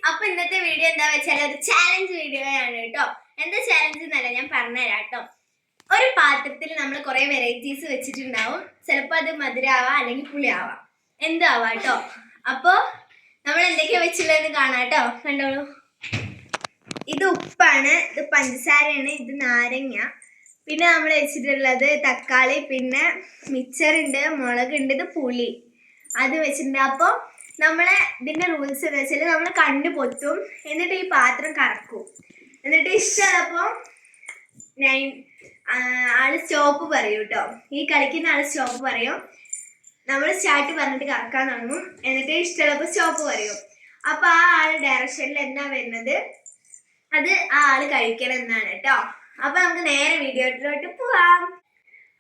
അപ്പൊ ഇന്നത്തെ വീഡിയോ എന്താ വെച്ചാൽ ഒരു ചാലഞ്ച് വീഡിയോ ആണ് കേട്ടോ. എന്താ ചാലഞ്ച് എന്നല്ല, ഞാൻ പറഞ്ഞുതരാം കേട്ടോ. ഒരു പാത്രത്തിൽ നമ്മൾ കുറെ വെറൈറ്റീസ് വെച്ചിട്ടുണ്ടാവും. ചിലപ്പോൾ അത് മധുരമാവാം അല്ലെങ്കിൽ പുളിയാവാം, എന്താവാം കേട്ടോ. അപ്പൊ നമ്മൾ എന്തൊക്കെയാ വെച്ചിട്ടുള്ളതെന്ന് കാണാം കേട്ടോ. കണ്ടോളൂ. ഇത് ഉപ്പാണ്, ഇത് പഞ്ചസാരയാണ്, ഇത് നാരങ്ങ, പിന്നെ നമ്മൾ വെച്ചിട്ടുള്ളത് തക്കാളി, പിന്നെ മിക്സറുണ്ട്, മുളകുണ്ട്, ഇത് പുളി അത് വെച്ചിട്ടുണ്ട്. അപ്പോൾ നമ്മളെ ഇതിന്റെ റൂൾസ് എന്ന് വെച്ചാൽ നമ്മൾ കണ്ണ് പൊത്തും, എന്നിട്ട് ഈ പാത്രം കറക്കും, എന്നിട്ട് ഇഷ്ടമുള്ളപ്പോൾ ആള് സ്റ്റോപ്പ് പറയും കേട്ടോ. ഈ കളിക്കുന്ന ആള് സ്റ്റോപ്പ് പറയും. നമ്മൾ സ്റ്റാർട്ട് പറഞ്ഞിട്ട് കറക്കാൻ തുടങ്ങും, എന്നിട്ട് ഇഷ്ടമുള്ളപ്പോൾ സ്റ്റോപ്പ് പറയും. അപ്പൊ ആ ആള് ഡയറക്ഷനിൽ എന്നാ വരുന്നത് അത് ആ ആള് കഴിക്കണം എന്നാണ് കേട്ടോ. അപ്പൊ നമുക്ക് നേരെ വീഡിയോയിലോട്ട് പോവാം.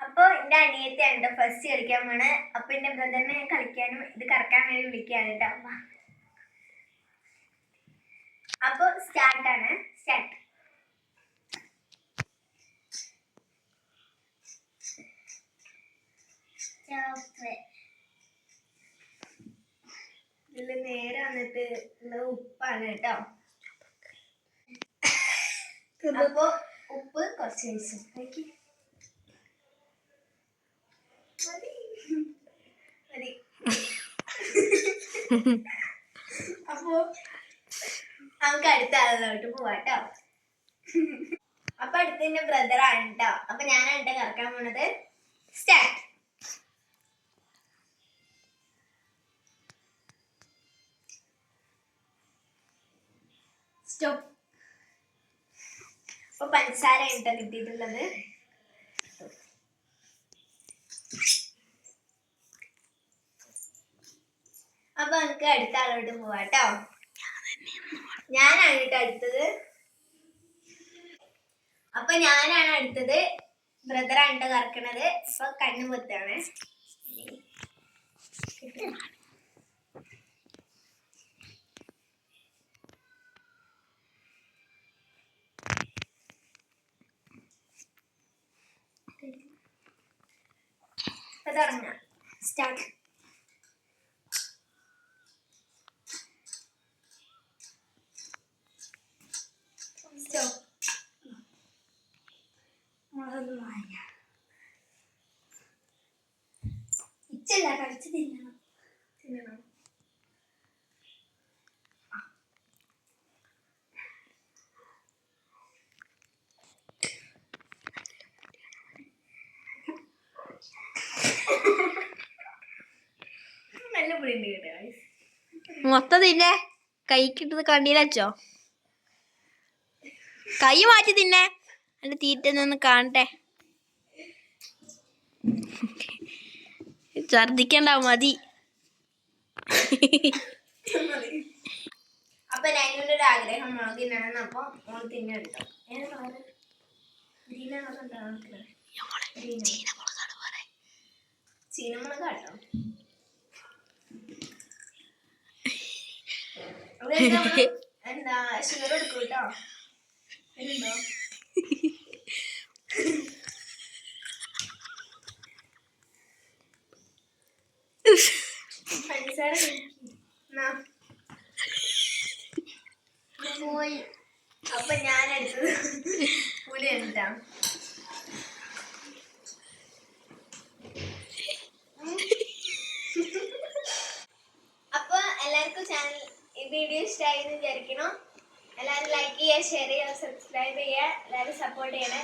അപ്പൊ എന്റെ അനിയത്തിയാണ് ഫസ്റ്റ് കളിക്കാൻ പോണേ. അപ്പൊ എന്റെ ബ്രദറിനെ കളിക്കാനും ഇത് കറക്കാൻ വേണ്ടി വിളിക്കാണ് കേട്ടോ. അപ്പൊ സ്റ്റാർട്ടാണ്. സ്റ്റാർട്ട്. ഇതില് നേരെ വന്നിട്ട് ഉപ്പാണ് കേട്ടോ. അപ്പൊ ഉപ്പ് കുറച്ച് കഴിച്ചു. അപ്പൊ നമുക്ക് അടുത്ത ആളിലോട്ട് പോവാട്ടോ. അപ്പൊ അടുത്തതിന്റെ ബ്രദറാണ് കേട്ടോ. അപ്പൊ ഞാനാണ് കേട്ടോ കറക്കാൻ പോണത്. സ്റ്റാർട്ട്. സ്റ്റോപ്പ്. അപ്പൊ പഞ്ചസാര കേട്ടോ കിട്ടിയിട്ടുള്ളത്. അപ്പൊ നമുക്ക് അടുത്ത ആളോട്ട് പോവാട്ടോ. ഞാനാണ് കേട്ടോ അടുത്തത്. അപ്പൊ ഞാനാണ് അടുത്തത്. ബ്രദറാണ് കേട്ടോ കറക്കണത്. ഇപ്പൊ കണ്ണു പൊത്താണ്. തുടങ്ങ. സ്റ്റാർട്ട്. ഇച്ചല്ല കഴിച്ച് തിന്നണം. നല്ല പുളിയുണ്ട് കേട്ടോ. മൊത്തം തിന്നെ കൈക്കിട്ടത് കണ്ടില്ല വെച്ചോ. കൈ മാറ്റി തിന്നെ, എന്റെ തീറ്റ ഒന്ന് കാണട്ടെ. ഛർദിക്കണ്ടാവും, മതി. അപ്പൊ ഞങ്ങളുടെ ഒരു ആഗ്രഹം മുളക് തിന്നണം. അപ്പൊ മോള് തിന്നെടുത്തോ. ചീനമുളക് കേട്ടോ. എന്താ ഷുഗർ എടുക്കും കേട്ടോ. വരുന്നുണ്ടോ? പഞ്ചസാര പോയി. അപ്പൊ ഞാനെടുത്തത് പുളി എന്താ. അപ്പൊ എല്ലാവർക്കും ചാനൽ ഈ വീഡിയോ ഇഷ്ടമായി എന്ന് വിചാരിക്കണം. എല്ലാവരും ലൈക്ക് ചെയ്യുക, ഷെയർ ചെയ്യുക, സബ്സ്ക്രൈബ് ചെയ്യുക. എല്ലാവരും സപ്പോർട്ട് ചെയ്യണേ.